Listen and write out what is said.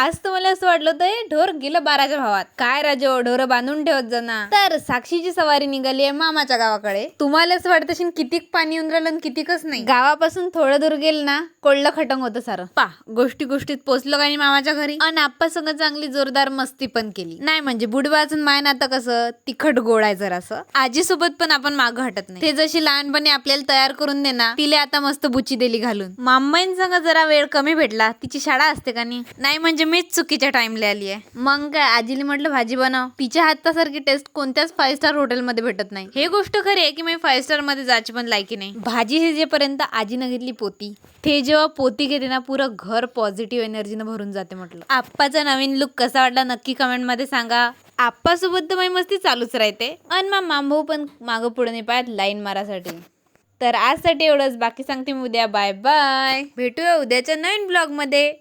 आज तर मला असं वाटलं होतं ढोर गेलं 12च्या भावात. काय राजो, ढोर बांधून ठेवत जाना. तर साक्षीची सवारी निघाली आहे मामाच्या गावाकडे. तुम्हाला असं वाटत असेल कितीक पाणी येऊन राहिलं कितीकच नाही. गावापासून थोडं दूर गेल ना कोल्ड खटंग होतं सारं. गोष्टी गोष्टीत पोचलो का मामाच्या घरी. आणि आप्पा संग चांगली जोरदार मस्ती पण केली. नाही म्हणजे बुडवाजून माय ना आता कसं तिखट गोड आहे जरासं. आजी सोबत पण आपण मागं हटत नाही. ते जशी लहानपणी आपल्याला तयार करून देना तिले आता मस्त बुची दिली घालून. मामाईन संग जरा वेळ कमी भेटला. तिची शाळा असते का नाही म्हणजे मीच चुकीच्या टाइमला आली आहे. मग काय आजीला म्हटलं भाजी बनव. तिच्या हातासारखी टेस्ट कोणत्याच 5 स्टार हॉटेल मध्ये भेटत नाही. हे गोष्ट खरी आहे की मी 5 स्टार मध्ये जायची पण लायकी नाही. भाजी शिजेपर्यंत आजीनं घेतली पोती. ते जेव्हा पोती घेते ना पुरं घर पॉझिटिव्ह एनर्जीनं भरून जाते. म्हटलं आप्पाचा नवीन लुक कसा वाटला नक्की कमेंट मध्ये सांगा. आप्पा सोबत तर माझी मस्ती चालूच राहते. आणि मग मामभाऊ पण मागं पुढे नाही पाहत लाईन मारासाठी. तर आजसाठी एवढंच. बाकी सांगते मी उद्या. Bye bye. भेटूया उद्याच्या नवीन ब्लॉग मध्ये.